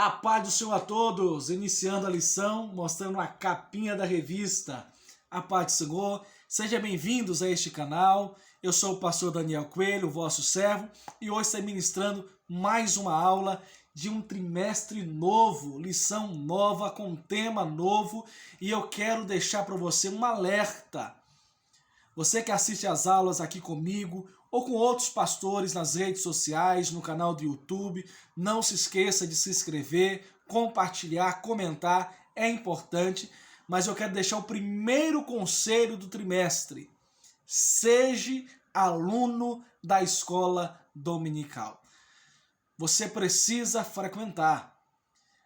A paz do Senhor a todos, iniciando a lição, mostrando a capinha da revista. A paz do Senhor, sejam bem-vindos a este canal. Eu sou o pastor Daniel Coelho, vosso servo, e hoje estou ministrando mais uma aula de um trimestre novo, lição nova, com tema novo, e eu quero deixar para você um alerta. Você que assiste às aulas aqui comigo ou com outros pastores nas redes sociais, no canal do YouTube, não se esqueça de se inscrever, compartilhar, comentar, é importante, mas eu quero deixar o primeiro conselho do trimestre. Seja aluno da escola dominical. Você precisa frequentar.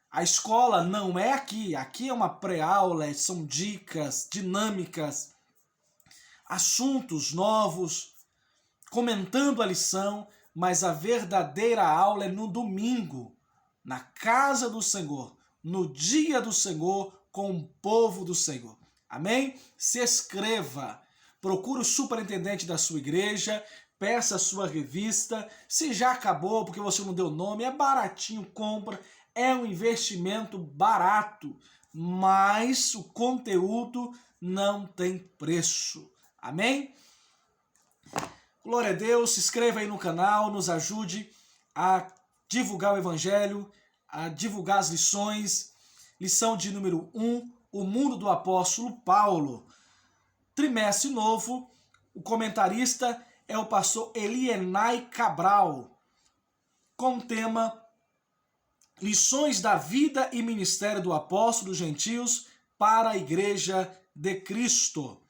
A escola não é aqui é uma pré-aula, são dicas, dinâmicas, assuntos novos, comentando a lição, mas a verdadeira aula é no domingo, na casa do Senhor, no dia do Senhor, com o povo do Senhor. Amém? Se inscreva, procure o superintendente da sua igreja, peça a sua revista. Se já acabou porque você não deu nome, é baratinho, compra, é um investimento barato, mas o conteúdo não tem preço. Amém? Glória a Deus, se inscreva aí no canal, nos ajude a divulgar o Evangelho, a divulgar as lições. Lição de número 1, o mundo do apóstolo Paulo. Trimestre novo, o comentarista é o pastor Elienay Cabral, com o tema Lições da vida e ministério do apóstolo dos gentios para a igreja de Cristo.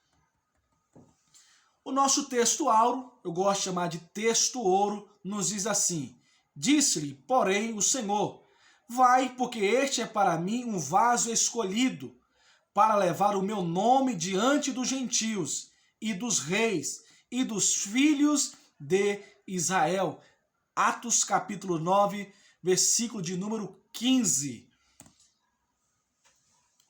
O nosso texto áureo, eu gosto de chamar de texto ouro, nos diz assim: Disse-lhe, porém, o Senhor, vai, porque este é para mim um vaso escolhido, para levar o meu nome diante dos gentios, e dos reis, e dos filhos de Israel. Atos capítulo 9, versículo de número 15.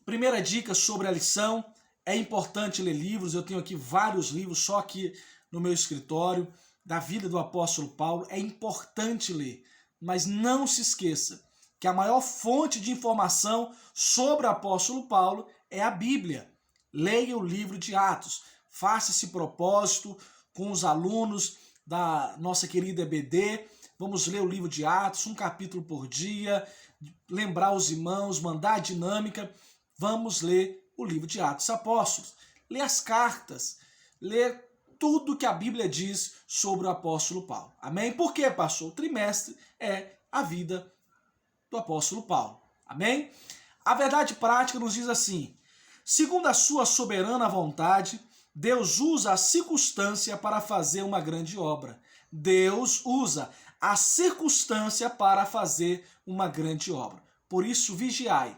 Primeira dica sobre a lição: é importante ler livros. Eu tenho aqui vários livros, só aqui no meu escritório, da vida do apóstolo Paulo. É importante ler, mas não se esqueça que a maior fonte de informação sobre o apóstolo Paulo é a Bíblia. Leia o livro de Atos, faça esse propósito com os alunos da nossa querida EBD. Vamos ler o livro de Atos, um capítulo por dia, lembrar os irmãos, mandar a dinâmica. Vamos ler o livro de Atos Apóstolos, ler as cartas, ler tudo que a Bíblia diz sobre o apóstolo Paulo. Amém? Por quê, pastor? O trimestre é a vida do apóstolo Paulo. Amém? A verdade prática nos diz assim: segundo a sua soberana vontade, Deus usa a circunstância para fazer uma grande obra. Deus usa a circunstância para fazer uma grande obra. Por isso, vigiai.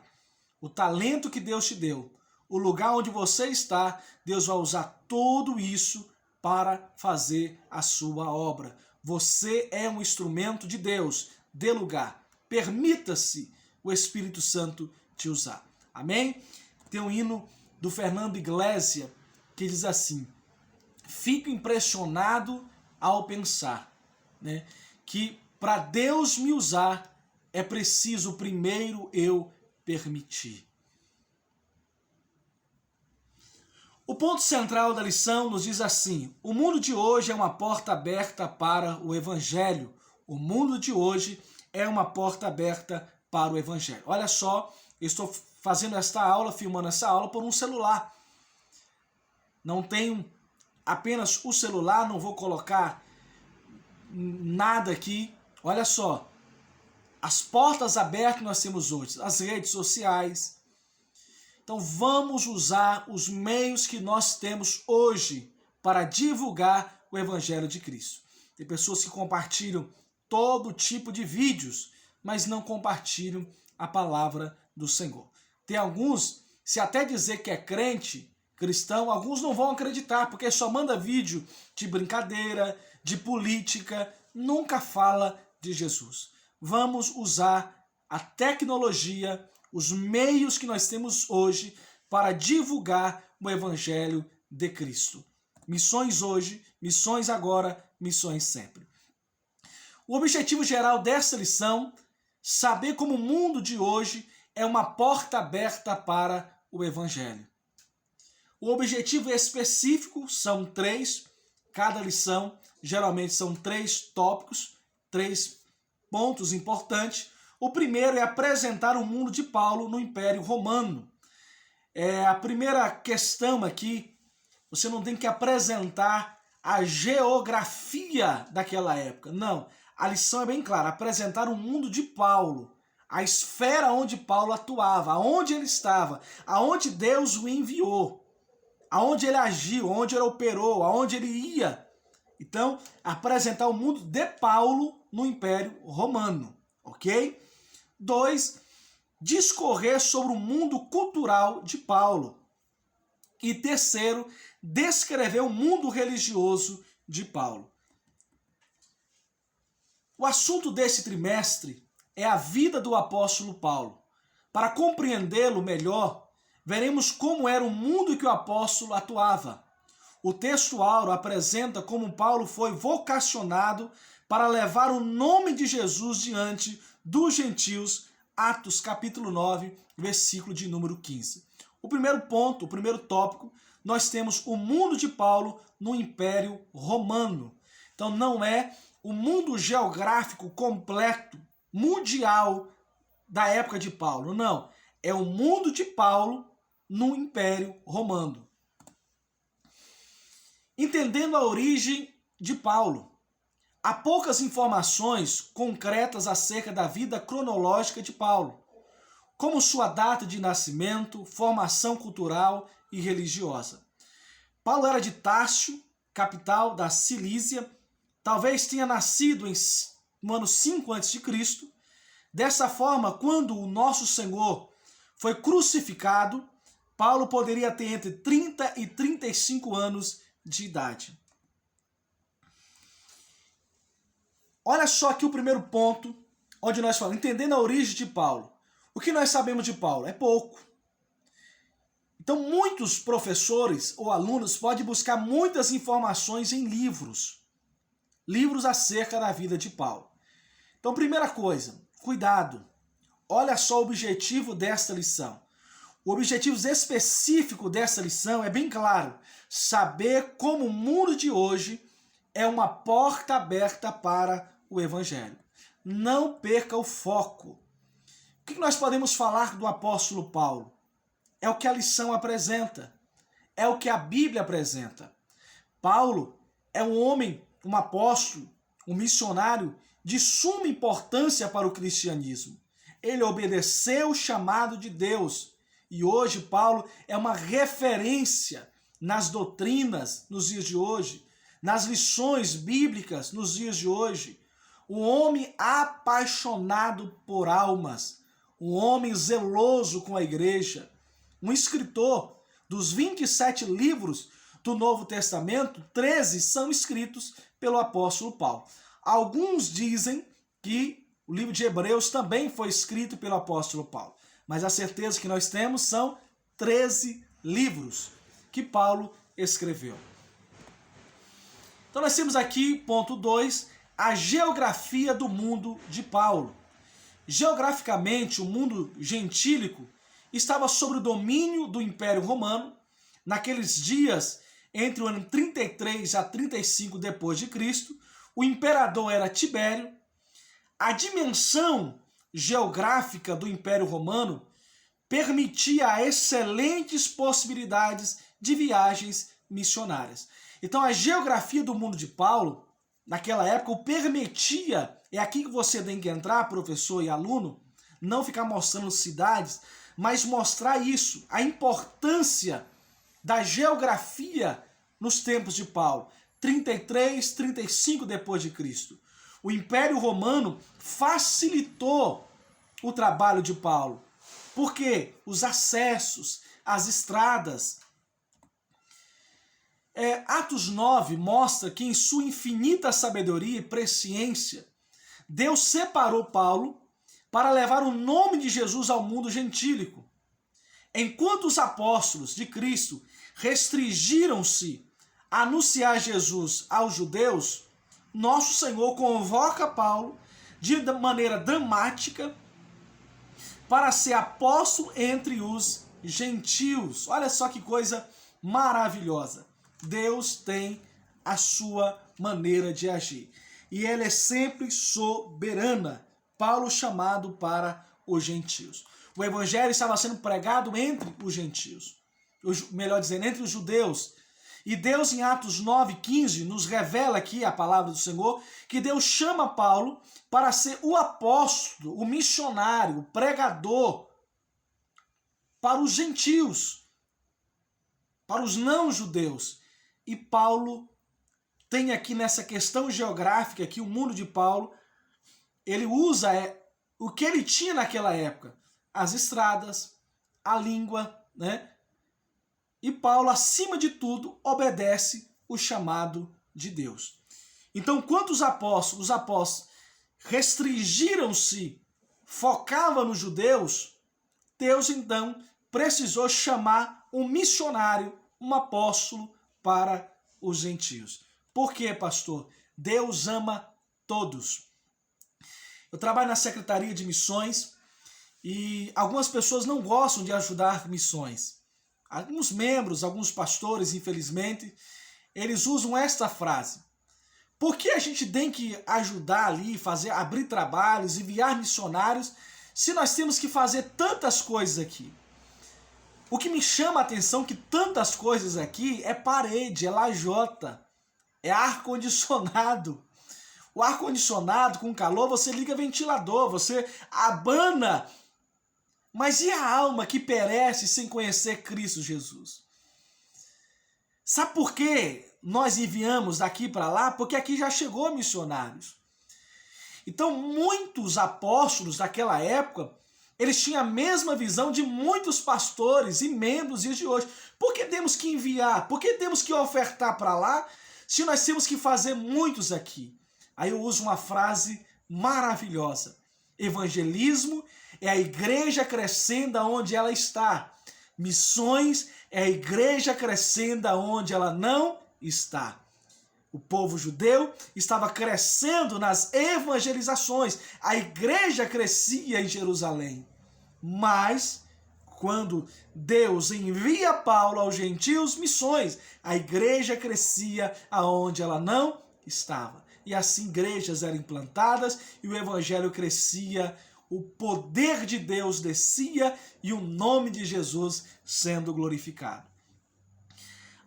O talento que Deus te deu, o lugar onde você está, Deus vai usar tudo isso para fazer a sua obra. Você é um instrumento de Deus. Dê lugar. Permita-se o Espírito Santo te usar. Amém? Tem um hino do Fernando Iglesias que diz assim: fico impressionado ao pensar, né, que para Deus me usar é preciso primeiro eu permitir. O ponto central da lição nos diz assim: o mundo de hoje é uma porta aberta para o Evangelho. O mundo de hoje é uma porta aberta para o Evangelho. Olha só, eu estou fazendo esta aula, filmando essa aula por um celular. Não tenho apenas o celular, não vou colocar nada aqui. Olha só, as portas abertas que nós temos hoje, as redes sociais. Então vamos usar os meios que nós temos hoje para divulgar o Evangelho de Cristo. Tem pessoas que compartilham todo tipo de vídeos, mas não compartilham a palavra do Senhor. Tem alguns, se até dizer que é crente, cristão, alguns não vão acreditar, porque só manda vídeo de brincadeira, de política, nunca fala de Jesus. Vamos usar a tecnologia, os meios que nós temos hoje para divulgar o Evangelho de Cristo. Missões hoje, missões agora, missões sempre. O objetivo geral dessa lição saber como o mundo de hoje é uma porta aberta para o Evangelho. O objetivo específico são 3, cada lição geralmente são 3 tópicos, 3 pontos importantes. O primeiro é apresentar o mundo de Paulo no Império Romano. A primeira questão aqui, você não tem que apresentar a geografia daquela época, não. A lição é bem clara, apresentar o mundo de Paulo, a esfera onde Paulo atuava, aonde ele estava, aonde Deus o enviou, aonde ele agiu, aonde ele operou, aonde ele ia. Então, apresentar o mundo de Paulo no Império Romano, ok? 2, discorrer sobre o mundo cultural de Paulo. E terceiro, descrever o mundo religioso de Paulo. O assunto desse trimestre é a vida do apóstolo Paulo. Para compreendê-lo melhor, veremos como era o mundo que o apóstolo atuava. O texto áureo apresenta como Paulo foi vocacionado para levar o nome de Jesus diante dos gentios, Atos capítulo 9, versículo de número 15. O primeiro ponto, o primeiro tópico, nós temos o mundo de Paulo no Império Romano. Então não é o mundo geográfico completo, mundial da época de Paulo, não. É o mundo de Paulo no Império Romano. Entendendo a origem de Paulo, há poucas informações concretas acerca da vida cronológica de Paulo, como sua data de nascimento, formação cultural e religiosa. Paulo era de Tarso, capital da Cilícia, talvez tenha nascido no ano 5 a.C. Dessa forma, quando o nosso Senhor foi crucificado, Paulo poderia ter entre 30 e 35 anos de idade. Olha só aqui o primeiro ponto, onde nós falamos, entendendo a origem de Paulo. O que nós sabemos de Paulo? É pouco. Então, muitos professores ou alunos podem buscar muitas informações em livros. Livros acerca da vida de Paulo. Então, primeira coisa, cuidado. Olha só o objetivo desta lição. O objetivo específico dessa lição é bem claro. Saber como o mundo de hoje é uma porta aberta para o Evangelho. Não perca o foco. O que nós podemos falar do apóstolo Paulo? É o que a lição apresenta. É o que a Bíblia apresenta. Paulo é um homem, um apóstolo, um missionário de suma importância para o cristianismo. Ele obedeceu o chamado de Deus. E hoje Paulo é uma referência nas doutrinas nos dias de hoje, nas lições bíblicas nos dias de hoje. Um homem apaixonado por almas, um homem zeloso com a igreja, um escritor. Dos 27 livros do Novo Testamento, 13 são escritos pelo apóstolo Paulo. Alguns dizem que o livro de Hebreus também foi escrito pelo apóstolo Paulo, mas a certeza que nós temos são 13 livros que Paulo escreveu. Então nós temos aqui, ponto 2, a geografia do mundo de Paulo. Geograficamente, o mundo gentílico estava sob o domínio do Império Romano. Naqueles dias, entre o ano 33 a 35 depois de Cristo, o imperador era Tibério. A dimensão geográfica do Império Romano permitia excelentes possibilidades de viagens missionárias. Então a geografia do mundo de Paulo, naquela época, o permitia. É aqui que você tem que entrar, professor e aluno, não ficar mostrando cidades, mas mostrar isso, a importância da geografia nos tempos de Paulo, 33, 35 depois de Cristo. O Império Romano facilitou o trabalho de Paulo, porque os acessos, as estradas. Atos 9 mostra que em sua infinita sabedoria e presciência, Deus separou Paulo para levar o nome de Jesus ao mundo gentílico. Enquanto os apóstolos de Cristo restringiram-se a anunciar Jesus aos judeus, nosso Senhor convoca Paulo, de maneira dramática para ser apóstolo entre os gentios. Olha só que coisa maravilhosa. Deus tem a sua maneira de agir. E ela é sempre soberana. Paulo chamado para os gentios. O evangelho estava sendo pregado entre os gentios. Melhor dizendo, entre os judeus. E Deus, em Atos 9:15, nos revela aqui a palavra do Senhor, que Deus chama Paulo para ser o apóstolo, o missionário, o pregador para os gentios, para os não-judeus. E Paulo tem aqui nessa questão geográfica, aqui o mundo de Paulo, ele usa o que ele tinha naquela época, as estradas, a língua, né? E Paulo, acima de tudo, obedece o chamado de Deus. Então, quando os apóstolos restringiram-se, focavam nos judeus, Deus então precisou chamar um missionário, um apóstolo para os gentios. Por quê, pastor? Deus ama todos. Eu trabalho na Secretaria de Missões e algumas pessoas não gostam de ajudar missões. Alguns membros, alguns pastores, infelizmente, eles usam esta frase. Por que a gente tem que ajudar ali, abrir trabalhos, enviar missionários, se nós temos que fazer tantas coisas aqui? O que me chama a atenção é que tantas coisas aqui é parede, é lajota, é ar-condicionado. O ar-condicionado com calor, você liga ventilador, você abana. Mas e a alma que perece sem conhecer Cristo Jesus? Sabe por que nós enviamos daqui para lá? Porque aqui já chegou missionários. Então, muitos apóstolos daquela época, eles tinham a mesma visão de muitos pastores e membros dias de hoje. Por que temos que enviar? Por que temos que ofertar para lá, se nós temos que fazer muitos aqui? Aí eu uso uma frase maravilhosa. Evangelismo é a igreja crescendo onde ela está. Missões é a igreja crescendo onde ela não está. O povo judeu estava crescendo nas evangelizações. A igreja crescia em Jerusalém. Mas, quando Deus envia Paulo aos gentios, missões, a igreja crescia aonde ela não estava. E assim igrejas eram implantadas e o evangelho crescia, o poder de Deus descia e o nome de Jesus sendo glorificado.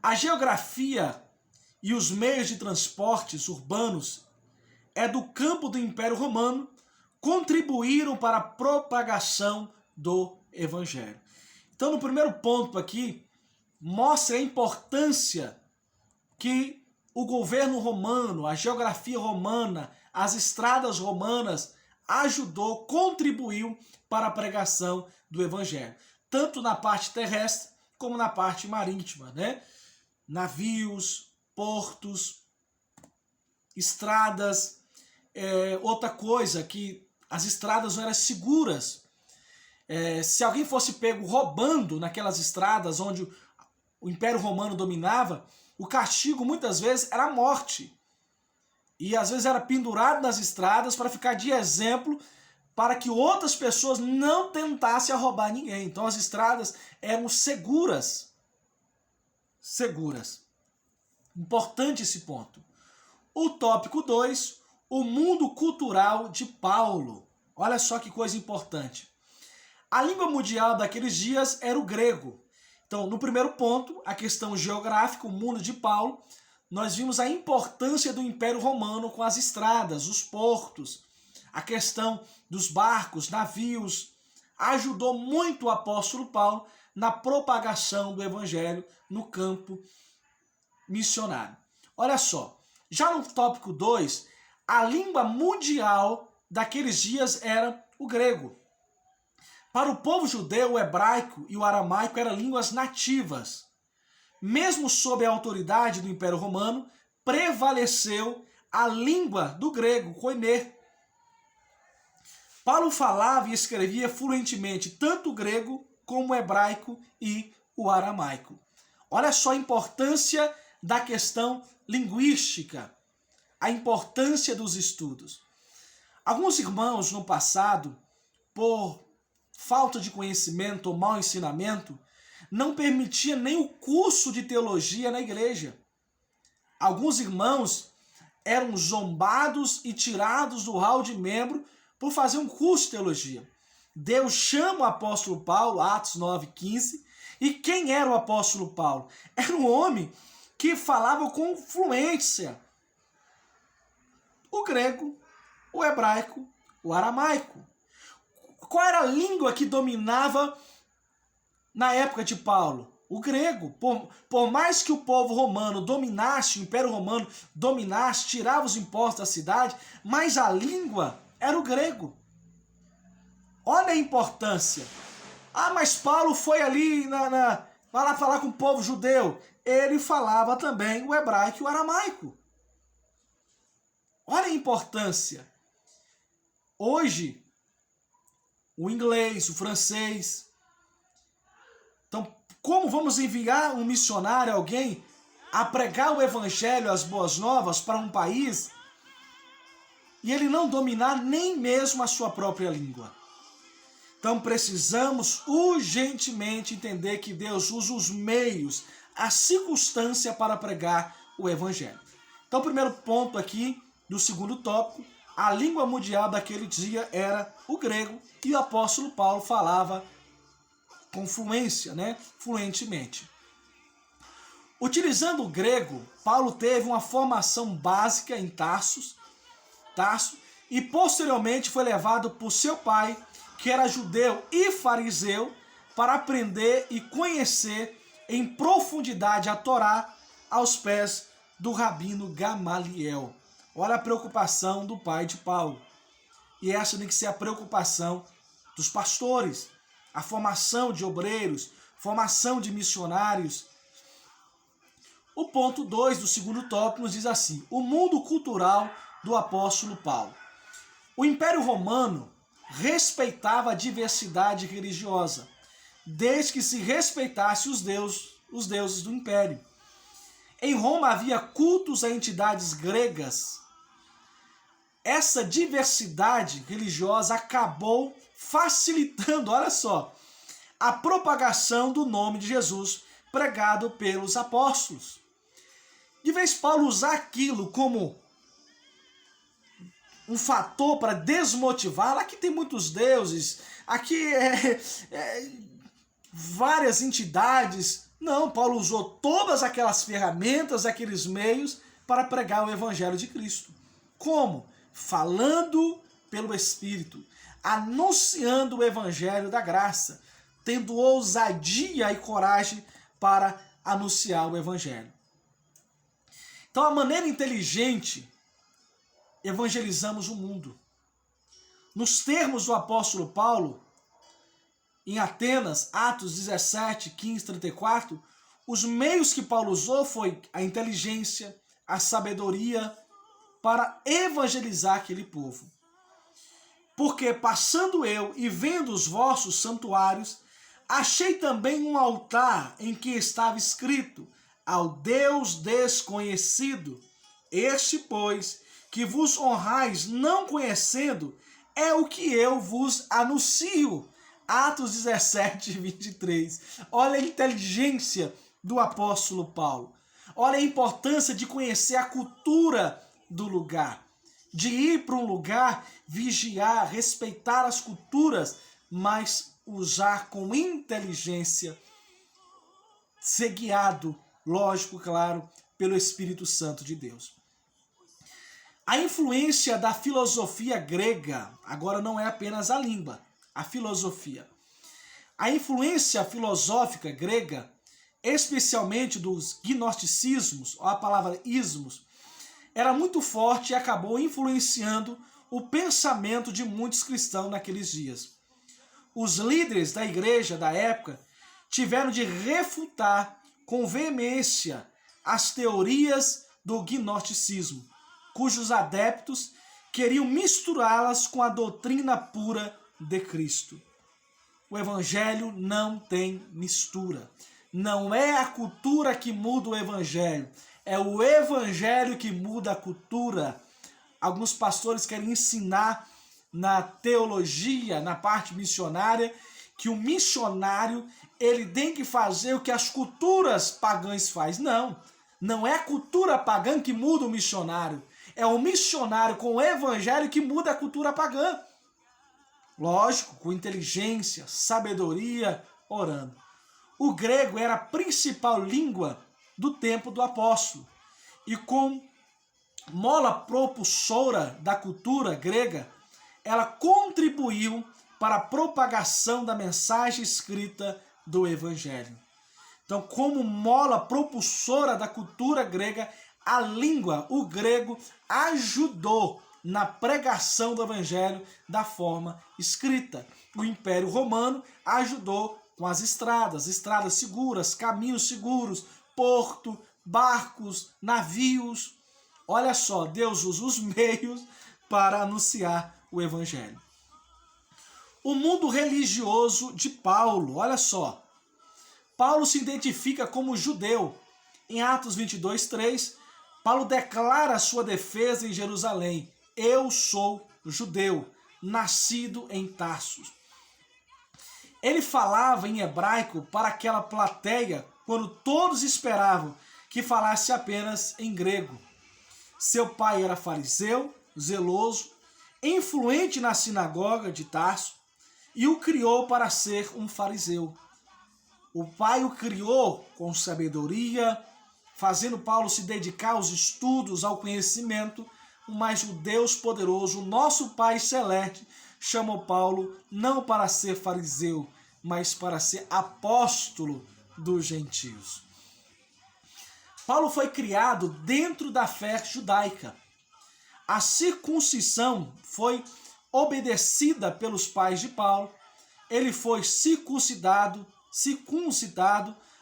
A geografia e os meios de transportes urbanos do campo do Império Romano contribuíram para a propagação do evangelho. Então, no primeiro ponto aqui, mostra a importância que o governo romano, a geografia romana, as estradas romanas ajudou, contribuiu para a pregação do evangelho, tanto na parte terrestre como na parte marítima, né? Navios, portos, estradas. Outra coisa, que as estradas não eram seguras. Se alguém fosse pego roubando naquelas estradas onde o Império Romano dominava, o castigo muitas vezes era a morte. E às vezes era pendurado nas estradas para ficar de exemplo para que outras pessoas não tentassem roubar ninguém. Então as estradas eram seguras. Seguras. Importante esse ponto. O tópico 2, o mundo cultural de Paulo. Olha só que coisa importante. A língua mundial daqueles dias era o grego. Então, no primeiro ponto, a questão geográfica, o mundo de Paulo, nós vimos a importância do Império Romano com as estradas, os portos, a questão dos barcos, navios. Ajudou muito o apóstolo Paulo na propagação do evangelho no campo missionário. Olha só, já no tópico 2, a língua mundial daqueles dias era o grego. Para o povo judeu, o hebraico e o aramaico eram línguas nativas. Mesmo sob a autoridade do Império Romano, prevaleceu a língua do grego, koiné. Paulo falava e escrevia fluentemente tanto o grego como o hebraico e o aramaico. Olha só a importância da questão linguística, a importância dos estudos. Alguns irmãos no passado, por falta de conhecimento ou mau ensinamento, não permitia nem o curso de teologia na igreja. Alguns irmãos eram zombados e tirados do hall de membro por fazer um curso de teologia. Deus chama o apóstolo Paulo, Atos 9:15, e quem era o apóstolo Paulo? Era um homem que falava com fluência o grego, o hebraico, o aramaico. Qual era a língua que dominava na época de Paulo? O grego. Por mais que o povo romano dominasse, o Império Romano dominasse, tirava os impostos da cidade, mas a língua era o grego. Olha a importância. Ah, mas Paulo foi ali vai lá falar com o povo judeu. Ele falava também o hebraico e o aramaico. Olha a importância. Hoje, o inglês, o francês. Então, como vamos enviar um missionário, alguém, a pregar o evangelho, as boas novas para um país e ele não dominar nem mesmo a sua própria língua? Então precisamos urgentemente entender que Deus usa os meios, a circunstância para pregar o evangelho. Então o primeiro ponto aqui do segundo tópico, a língua mundial daquele dia era o grego e o apóstolo Paulo falava com fluência, fluentemente. Utilizando o grego, Paulo teve uma formação básica em Tarso, e posteriormente foi levado por seu pai, que era judeu e fariseu, para aprender e conhecer em profundidade a Torá aos pés do rabino Gamaliel. Olha a preocupação do pai de Paulo. E essa tem que ser a preocupação dos pastores. A formação de obreiros, formação de missionários. O ponto 2 do segundo tópico nos diz assim: o mundo cultural do apóstolo Paulo. O Império Romano respeitava a diversidade religiosa, desde que se respeitasse os deuses do Império. Em Roma havia cultos a entidades gregas. Essa diversidade religiosa acabou facilitando, olha só, a propagação do nome de Jesus pregado pelos apóstolos. De vez Paulo usar aquilo como um fator para desmotivar, aqui tem muitos deuses, aqui várias entidades. Não, Paulo usou todas aquelas ferramentas, aqueles meios para pregar o evangelho de Cristo. Como? Falando pelo Espírito, anunciando o evangelho da graça, tendo ousadia e coragem para anunciar o evangelho. Então, a maneira inteligente, evangelizamos o mundo. Nos termos do apóstolo Paulo, em Atenas, Atos 17, 15, 34, os meios que Paulo usou foi a inteligência, a sabedoria para evangelizar aquele povo. Porque passando eu e vendo os vossos santuários, achei também um altar em que estava escrito: ao Deus desconhecido. Este, pois, que vos honrais não conhecendo, é o que eu vos anuncio. Atos 17, 23. Olha a inteligência do apóstolo Paulo. Olha a importância de conhecer a cultura do lugar. De ir para um lugar, vigiar, respeitar as culturas, mas usar com inteligência, ser guiado, lógico, claro, pelo Espírito Santo de Deus. A influência da filosofia grega, agora não é apenas a língua, a filosofia. A influência filosófica grega, especialmente dos gnosticismos, ou a palavra ismos, era muito forte e acabou influenciando o pensamento de muitos cristãos naqueles dias. Os líderes da igreja da época tiveram de refutar com veemência as teorias do gnosticismo, cujos adeptos queriam misturá-las com a doutrina pura de Cristo. O evangelho não tem mistura. Não é a cultura que muda o evangelho, é o evangelho que muda a cultura. Alguns pastores querem ensinar na teologia, na parte missionária, que o missionário ele tem que fazer o que as culturas pagãs fazem. Não, não é a cultura pagã que muda o missionário. É o missionário com o evangelho que muda a cultura pagã. Lógico, com inteligência, sabedoria, orando. O grego era a principal língua do tempo do apóstolo. E com mola propulsora da cultura grega, ela contribuiu para a propagação da mensagem escrita do evangelho. Então, como mola propulsora da cultura grega, a língua, o grego, ajudou na pregação do evangelho da forma escrita. O Império Romano ajudou com as estradas seguras, caminhos seguros, porto, barcos, navios. Olha só, Deus usa os meios para anunciar o evangelho. O mundo religioso de Paulo, olha só. Paulo se identifica como judeu. Em Atos 22:3, Paulo declara a sua defesa em Jerusalém. Eu sou judeu, nascido em Tarsus. Ele falava em hebraico para aquela plateia quando todos esperavam que falasse apenas em grego. Seu pai era fariseu, zeloso, influente na sinagoga de Tarso e o criou para ser um fariseu. O pai o criou com sabedoria, fazendo Paulo se dedicar aos estudos, ao conhecimento, mas o Deus poderoso, o nosso Pai Celeste, chamou Paulo não para ser fariseu, mas para ser apóstolo dos gentios. Paulo foi criado dentro da fé judaica. A circuncisão foi obedecida pelos pais de Paulo. Ele foi circuncidado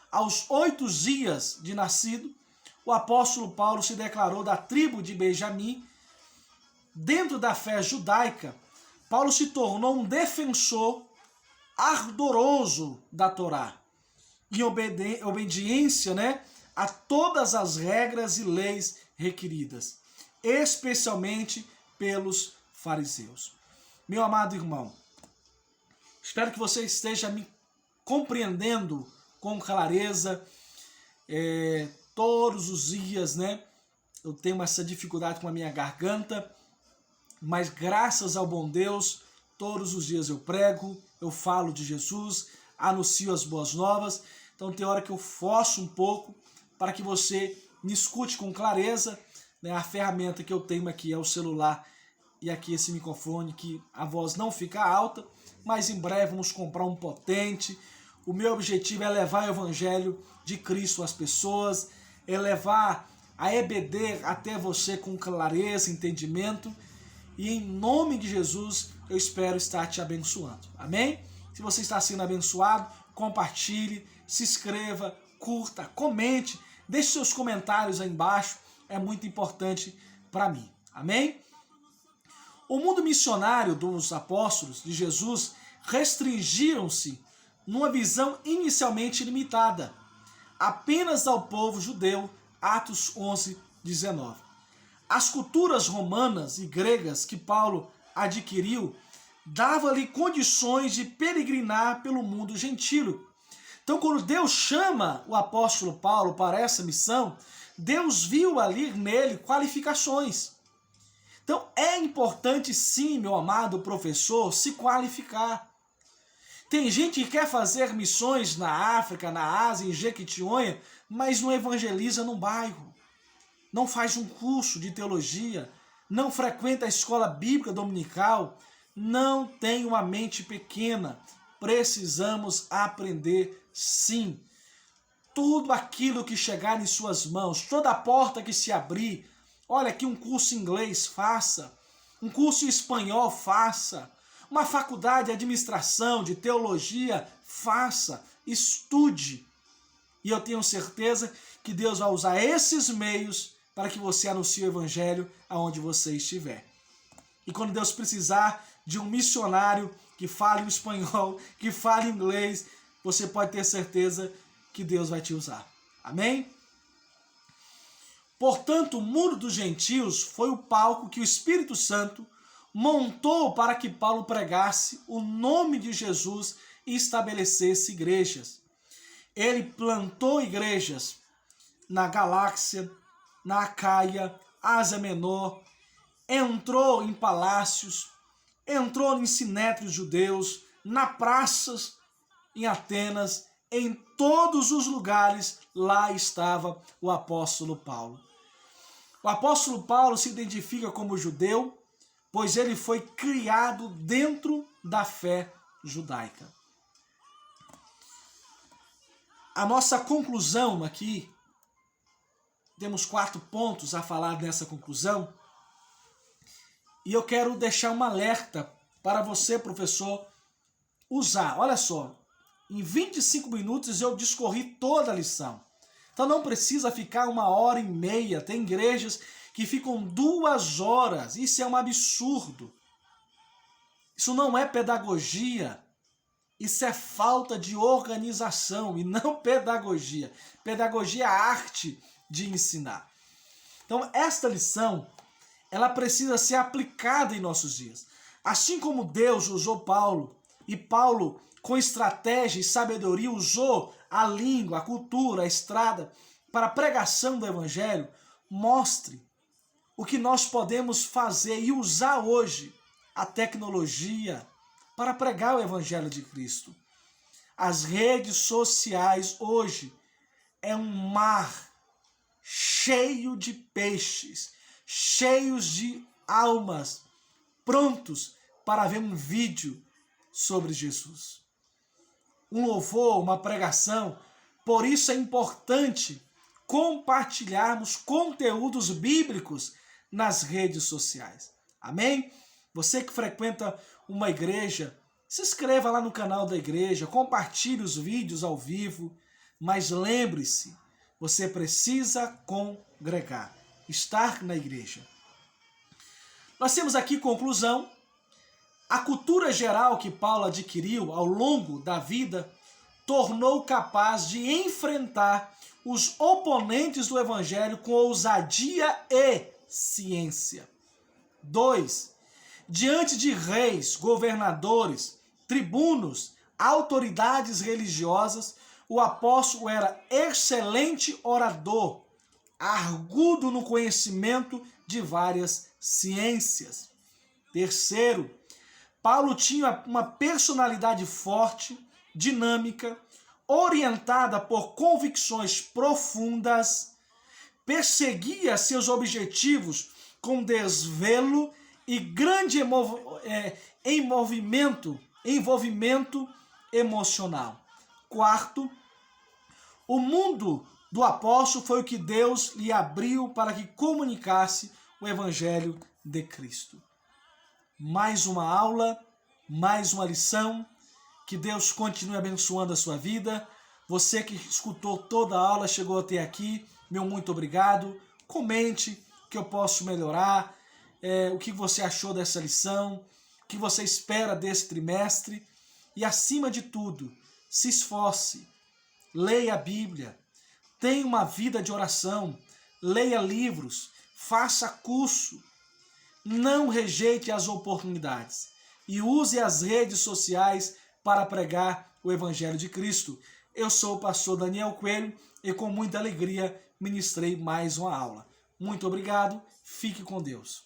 aos 8 dias de nascido. O apóstolo Paulo se declarou da tribo de Benjamim. Dentro da fé judaica, Paulo se tornou um defensor ardoroso da Torá, em obediência, a todas as regras e leis requeridas, especialmente pelos fariseus. Meu amado irmão, espero que você esteja me compreendendo com clareza. Todos os dias, eu tenho essa dificuldade com a minha garganta, mas graças ao bom Deus, todos os dias eu prego, eu falo de Jesus, anuncio as boas novas. Então tem hora que eu forço um pouco para que você me escute com clareza. A ferramenta que eu tenho aqui é o celular e aqui esse microfone, que a voz não fica alta, mas em breve vamos comprar um potente. O meu objetivo é levar o evangelho de Cristo às pessoas, é levar a EBD até você com clareza, entendimento. E em nome de Jesus, eu espero estar te abençoando. Amém? Se você está sendo abençoado, compartilhe, se inscreva, curta, comente, deixe seus comentários aí embaixo. É muito importante para mim. Amém? O mundo missionário dos apóstolos de Jesus restringiram-se numa visão inicialmente limitada, apenas ao povo judeu, Atos 11:19. As culturas romanas e gregas que Paulo adquiriu davam-lhe condições de peregrinar pelo mundo gentílico. Então, quando Deus chama o apóstolo Paulo para essa missão, Deus viu ali nele qualificações. Então, é importante sim, meu amado professor, se qualificar. Tem gente que quer fazer missões na África, na Ásia, em Jequitinhonha, mas não evangeliza no bairro. Não faz um curso de teologia, não frequenta a escola bíblica dominical, não tem uma mente pequena. Precisamos aprender sim. Tudo aquilo que chegar em suas mãos, toda a porta que se abrir, olha aqui um curso em inglês, faça. Um curso em espanhol, faça. Uma faculdade de administração, de teologia, faça. Estude. E eu tenho certeza que Deus vai usar esses meios para que você anuncie o evangelho aonde você estiver. E quando Deus precisar de um missionário que fale o espanhol, que fale inglês, você pode ter certeza que Deus vai te usar. Amém? Portanto, o mundo dos gentios foi o palco que o Espírito Santo montou para que Paulo pregasse o nome de Jesus e estabelecesse igrejas. Ele plantou igrejas na Galácia, na Acaia, Ásia Menor, entrou em palácios, entrou em sinédrios judeus, na praças em Atenas, em todos os lugares, lá estava o apóstolo Paulo. O apóstolo Paulo se identifica como judeu, pois ele foi criado dentro da fé judaica. A nossa conclusão aqui, temos 4 pontos a falar nessa conclusão, e eu quero deixar um alerta para você, professor, usar. Olha só, em 25 minutos eu discorri toda a lição. Então não precisa ficar 1h30. Tem igrejas que ficam 2 horas. Isso é um absurdo. Isso não é pedagogia. Isso é falta de organização e não pedagogia. Pedagogia é a arte de ensinar. Então esta lição, ela precisa ser aplicada em nossos dias. Assim como Deus usou Paulo, e Paulo, com estratégia e sabedoria, usou a língua, a cultura, a estrada para a pregação do evangelho, mostre o que nós podemos fazer e usar hoje a tecnologia para pregar o evangelho de Cristo. As redes sociais hoje é um mar cheio de peixes, cheios de almas, prontos para ver um vídeo sobre Jesus. Um louvor, uma pregação. Por isso é importante compartilharmos conteúdos bíblicos nas redes sociais. Amém? Você que frequenta uma igreja, se inscreva lá no canal da igreja, compartilhe os vídeos ao vivo, mas lembre-se, você precisa congregar, estar na igreja. Nós temos aqui conclusão. A cultura geral que Paulo adquiriu ao longo da vida tornou capaz de enfrentar os oponentes do evangelho com ousadia e ciência. 2. Diante de reis, governadores, tribunos, autoridades religiosas, o apóstolo era excelente orador, argudo no conhecimento de várias ciências. 3. Paulo tinha uma personalidade forte, dinâmica, orientada por convicções profundas, perseguia seus objetivos com desvelo e grande envolvimento emocional. 4. O mundo do apóstolo foi o que Deus lhe abriu para que comunicasse o evangelho de Cristo. Mais uma aula, mais uma lição. Que Deus continue abençoando a sua vida. Você que escutou toda a aula, chegou até aqui, meu muito obrigado. Comente o que eu posso melhorar, o que você achou dessa lição, o que você espera desse trimestre. E acima de tudo, se esforce, leia a Bíblia, tenha uma vida de oração, leia livros, faça curso. Não rejeite as oportunidades e use as redes sociais para pregar o Evangelho de Cristo. Eu sou o pastor Daniel Coelho e com muita alegria ministrei mais uma aula. Muito obrigado, fique com Deus.